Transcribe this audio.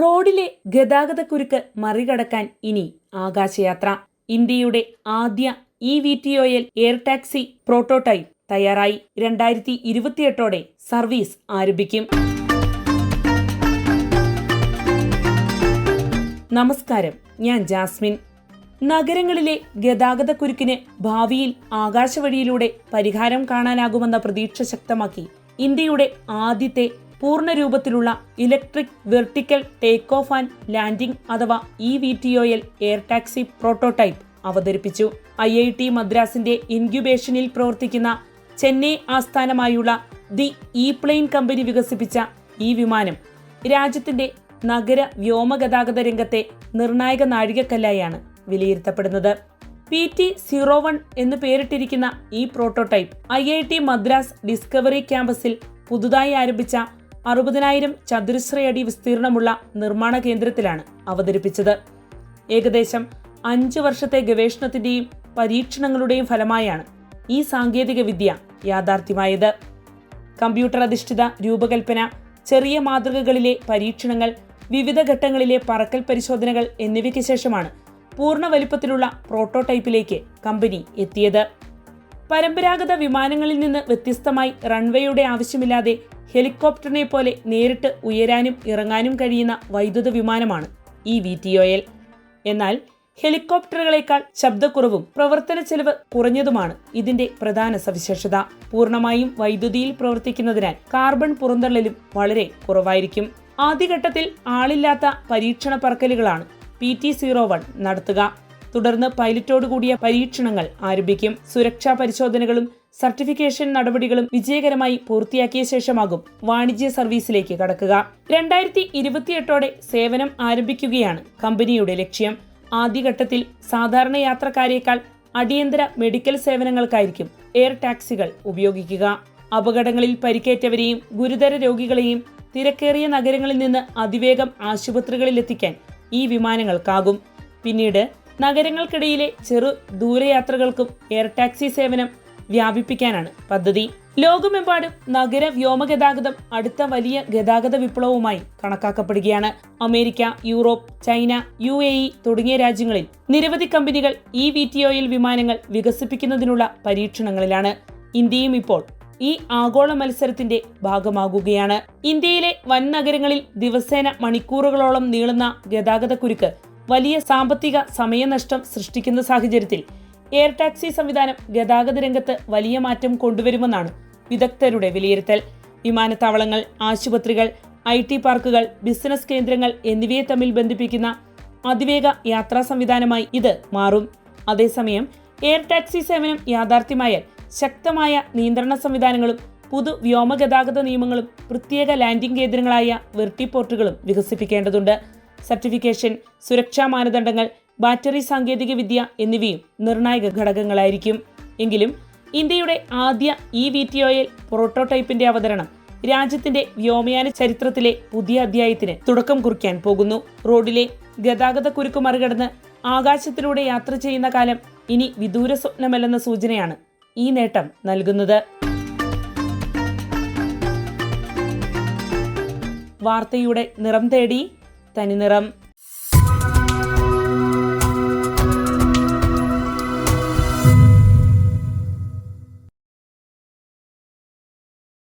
റോഡിലെ ഗതാഗതക്കുരുക്ക് മറികടക്കാൻ ഇനി ആകാശയാത്ര. ഇന്ത്യയുടെ ആദ്യ eVTOL എയർ ടാക്സി പ്രോട്ടോടൈപ്പ് തയ്യാറായി. 2028 സർവീസ് ആരംഭിക്കും. നമസ്കാരം, ഞാൻ ജാസ്മിൻ. നഗരങ്ങളിലെ ഗതാഗതക്കുരുക്കിന് ഭാവിയിൽ ആകാശവഴിയിലൂടെ പരിഹാരം കാണാനാകുമെന്ന പ്രതീക്ഷ ശക്തമാക്കി ഇന്ത്യയുടെ ആദ്യത്തെ പൂർണ്ണരൂപത്തിലുള്ള electric vertical take off and landing അഥവാ eVTOL എയർ ടാക്സി പ്രോട്ടോടൈപ്പ് അവതരിപ്പിച്ചു. IIT മദ്രാസിന്റെ ഇൻക്യുബേഷനിൽ പ്രവർത്തിക്കുന്ന ചെന്നൈ ആസ്ഥാനമായുള്ള ദി E-പ്ലെയിൻ കമ്പനി വികസിപ്പിച്ച ഈ വിമാനം രാജ്യത്തിന്റെ നഗര വ്യോമഗതാഗത രംഗത്തെ നിർണായക നാഴികക്കല്ലായാണ് വിലയിരുത്തപ്പെടുന്നത്. PT-01 എന്ന് പേരിട്ടിരിക്കുന്ന ഈ പ്രോട്ടോടൈപ്പ് IIT മദ്രാസ് ഡിസ്കവറി ക്യാമ്പസിൽ പുതുതായി ആരംഭിച്ച 60,000 ചതുരശ്രയടി വിസ്തീർണമുള്ള നിർമ്മാണ കേന്ദ്രത്തിലാണ് അവതരിപ്പിച്ചത്. ഏകദേശം 5 വർഷത്തെ ഗവേഷണത്തിന്റെയും പരീക്ഷണങ്ങളുടെയും ഫലമായാണ് ഈ സാങ്കേതിക വിദ്യ യാഥാർത്ഥ്യമായത്. കമ്പ്യൂട്ടർ അധിഷ്ഠിത രൂപകൽപ്പന, ചെറിയ മാതൃകകളിലെ പരീക്ഷണങ്ങൾ, വിവിധ ഘട്ടങ്ങളിലെ പറക്കൽ പരിശോധനകൾ എന്നിവയ്ക്ക് ശേഷമാണ് പൂർണ്ണ വലിപ്പത്തിലുള്ള പ്രോട്ടോടൈപ്പിലേക്ക് കമ്പനി എത്തിയത്. പരമ്പരാഗത വിമാനങ്ങളിൽ നിന്ന് വ്യത്യസ്തമായി റൺവേയുടെ ആവശ്യമില്ലാതെ ഹെലികോപ്റ്ററിനെ പോലെ നേരിട്ട് ഉയരാനും ഇറങ്ങാനും കഴിയുന്ന വൈദ്യുത വിമാനമാണ് eVTOL. എന്നാൽ ഹെലികോപ്റ്ററുകളേക്കാൾ ശബ്ദക്കുറവും പ്രവർത്തന ചെലവ് കുറഞ്ഞതുമാണ് ഇതിന്റെ പ്രധാന സവിശേഷത. പൂർണ്ണമായും വൈദ്യുതിയിൽ പ്രവർത്തിക്കുന്നതിനാൽ കാർബൺ പുറന്തള്ളലും വളരെ കുറവായിരിക്കും. ആദ്യഘട്ടത്തിൽ ആളില്ലാത്ത പരീക്ഷണ പറക്കലുകളാണ് PT-01 നടത്തുക. തുടർന്ന് പൈലറ്റോടുകൂടിയ പരീക്ഷണങ്ങൾ ആരംഭിക്കും. സുരക്ഷാ പരിശോധനകളും സർട്ടിഫിക്കേഷൻ നടപടികളും വിജയകരമായി പൂർത്തിയാക്കിയ ശേഷമാകും വാണിജ്യ സർവീസിലേക്ക് കടക്കുക. 2028 സേവനം ആരംഭിക്കുകയാണ് കമ്പനിയുടെ ലക്ഷ്യം. ആദ്യഘട്ടത്തിൽ സാധാരണ യാത്രക്കാരേക്കാൾ അടിയന്തര മെഡിക്കൽ സേവനങ്ങൾക്കായിരിക്കും എയർ ടാക്സികൾ ഉപയോഗിക്കുക. അപകടങ്ങളിൽ പരിക്കേറ്റവരെയും ഗുരുതര രോഗികളെയും തിരക്കേറിയ നഗരങ്ങളിൽ നിന്ന് അതിവേഗം ആശുപത്രികളിൽ എത്തിക്കാൻ ഈ വിമാനങ്ങൾക്കാകും. പിന്നീട് നഗരങ്ങൾക്കിടയിലെ ചെറു ദൂരയാത്രകൾക്കും എയർ ടാക്സി സേവനം വ്യാപിപ്പിക്കാനാണ് പദ്ധതി. ലോകമെമ്പാടും നഗര വ്യോമഗതാഗതം അടുത്ത വലിയ ഗതാഗത വിപ്ലവവുമായി കണക്കാക്കപ്പെടുകയാണ്. അമേരിക്ക, യൂറോപ്പ്, ചൈന, UAE തുടങ്ങിയ രാജ്യങ്ങളിൽ നിരവധി കമ്പനികൾ eVTOL വിമാനങ്ങൾ വികസിപ്പിക്കുന്നതിനുള്ള പരീക്ഷണങ്ങളിലാണ്. ഇന്ത്യയും ഇപ്പോൾ ഈ ആഗോള മത്സരത്തിന്റെ ഭാഗമാകുകയാണ്. ഇന്ത്യയിലെ വൻ നഗരങ്ങളിൽ ദിവസേന മണിക്കൂറുകളോളം നീളുന്ന ഗതാഗതക്കുരുക്ക് വലിയ സാമ്പത്തിക സമയനഷ്ടം സൃഷ്ടിക്കുന്ന സാഹചര്യത്തിൽ എയർ ടാക്സി സംവിധാനം ഗതാഗത രംഗത്ത് വലിയ മാറ്റം കൊണ്ടുവരുമെന്നാണ് വിദഗ്ധരുടെ വിലയിരുത്തൽ. വിമാനത്താവളങ്ങൾ, ആശുപത്രികൾ, IT പാർക്കുകൾ, ബിസിനസ് കേന്ദ്രങ്ങൾ എന്നിവയെ തമ്മിൽ ബന്ധിപ്പിക്കുന്ന അതിവേഗ യാത്രാ സംവിധാനമായി ഇത് മാറും. അതേസമയം എയർ ടാക്സി സേവനം യാഥാർത്ഥ്യമായാൽ ശക്തമായ നിയന്ത്രണ സംവിധാനങ്ങളും പൊതു വ്യോമഗതാഗത നിയമങ്ങളും പ്രത്യേക ലാൻഡിംഗ് കേന്ദ്രങ്ങളായ വെർട്ടിപോർട്ടുകളും വികസിപ്പിക്കേണ്ടതുണ്ട്. സർട്ടിഫിക്കേഷൻ, സുരക്ഷാ മാനദണ്ഡങ്ങൾ, ബാറ്ററി സാങ്കേതിക വിദ്യ എന്നിവയും നിർണായക ഘടകങ്ങളായിരിക്കും. എങ്കിലും ഇന്ത്യയുടെ ആദ്യ eVTOL പ്രോട്ടോടൈപ്പിന്റെ അവതരണം രാജ്യത്തിന്റെ വ്യോമയാന ചരിത്രത്തിലെ പുതിയ അധ്യായത്തിന് തുടക്കം കുറിക്കാൻ പോകുന്നു. റോഡിലെ ഗതാഗതക്കുരുക്ക് മറികടന്ന് ആകാശത്തിലൂടെ യാത്ര ചെയ്യുന്ന കാലം ഇനി വിദൂര സ്വപ്നമല്ലെന്ന സൂചനയാണ് ഈ നേട്ടം നൽകുന്നത്. വാർത്തയുടെ നിറം തേടി തനിനിറം.